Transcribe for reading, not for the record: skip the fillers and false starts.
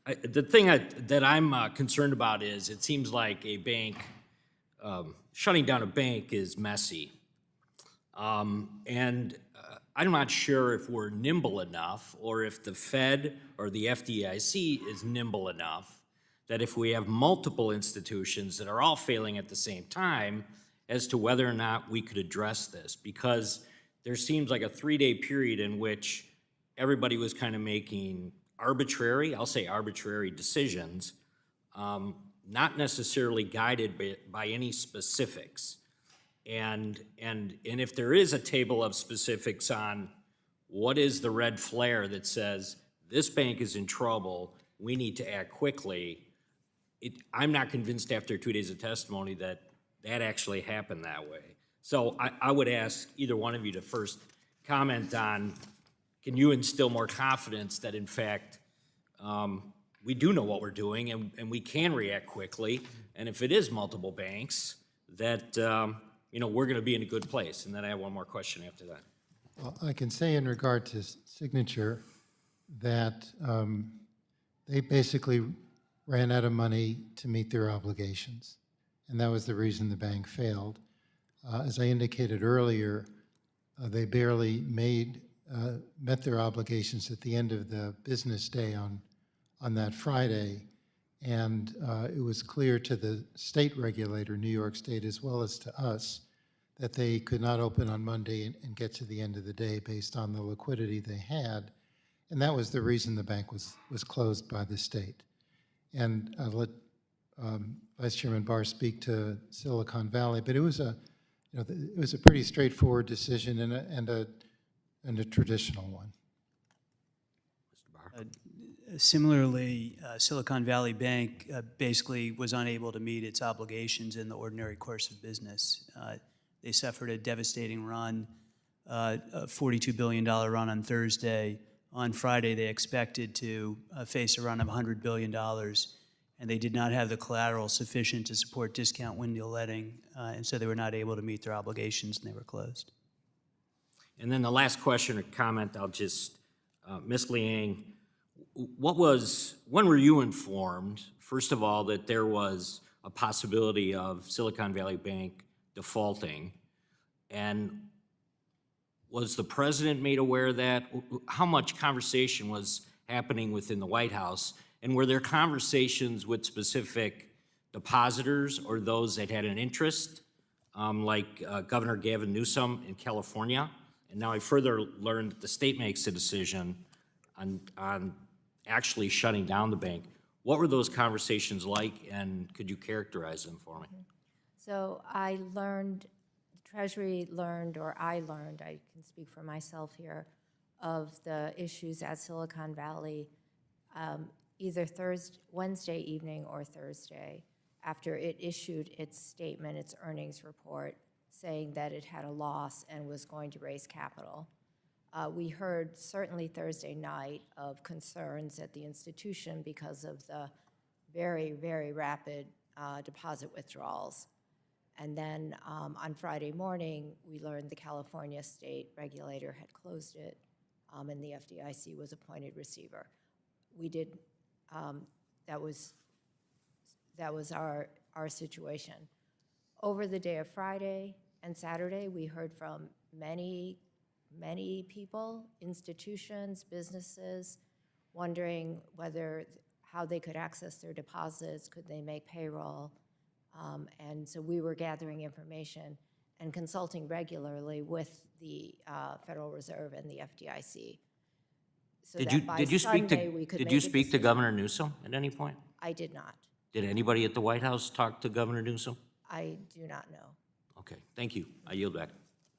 The thing that I'm concerned about is it seems like a bank, shutting down a bank is messy. And I'm not sure if we're nimble enough or if the Fed or the FDIC is nimble enough that if we have multiple institutions that are all failing at the same time as to whether or not we could address this. Because there seems like a 3-day period in which everybody was kind of making arbitrary, I'll say arbitrary decisions, not necessarily guided by any specifics. And if there is a table of specifics on what is the red flare that says this bank is in trouble, we need to act quickly, I'm not convinced after 2 days of testimony that that actually happened that way. So I would ask either one of you to first comment on, can you instill more confidence that in fact we do know what we're doing and we can react quickly, and if it is multiple banks, that we're going to be in a good place. And then I have one more question after that. Well, I can say in regard to Signature that they basically ran out of money to meet their obligations, and that was the reason the bank failed. As I indicated earlier, they barely met their obligations at the end of the business day on that Friday, and it was clear to the state regulator, New York State, as well as to us, that they could not open on Monday and get to the end of the day based on the liquidity they had, and that was the reason the bank was closed by the state. And I'll let Vice Chairman Barr speak to Silicon Valley, but it was a pretty straightforward decision and a traditional one. Mr. Barr. Similarly, Silicon Valley Bank basically was unable to meet its obligations in the ordinary course of business. They suffered a devastating run, a $42 billion run on Thursday. On Friday, they expected to face a run of $100 billion, and they did not have the collateral sufficient to support discount window letting, and so they were not able to meet their obligations, and they were closed. And then the last question or comment, I'll just, Ms. Liang, when were you informed, first of all, that there was a possibility of Silicon Valley Bank defaulting? And was the president made aware of that? How much conversation was happening within the White House? And were there conversations with specific depositors or those that had an interest, like Governor Gavin Newsom in California? And now I further learned that the state makes a decision on actually shutting down the bank. What were those conversations like, and could you characterize them for me? So I learned, the Treasury learned, or I learned, I can speak for myself here, of the issues at Silicon Valley either Wednesday evening or Thursday, after it issued its statement, its earnings report, saying that it had a loss and was going to raise capital. We heard certainly Thursday night of concerns at the institution because of the very, very rapid deposit withdrawals. And then on Friday morning, we learned the California state regulator had closed it, and the FDIC was appointed receiver. We did, that was our situation. Over the day of Friday and Saturday, we heard from many people, institutions, businesses, wondering how they could access their deposits, could they make payroll, and so we were gathering information and consulting regularly with the Federal Reserve and the FDIC. So Did you speak to Governor Newsom at any point? I did not. Did anybody at the White House talk to Governor Newsom? I do not know. Okay, thank you. I yield back.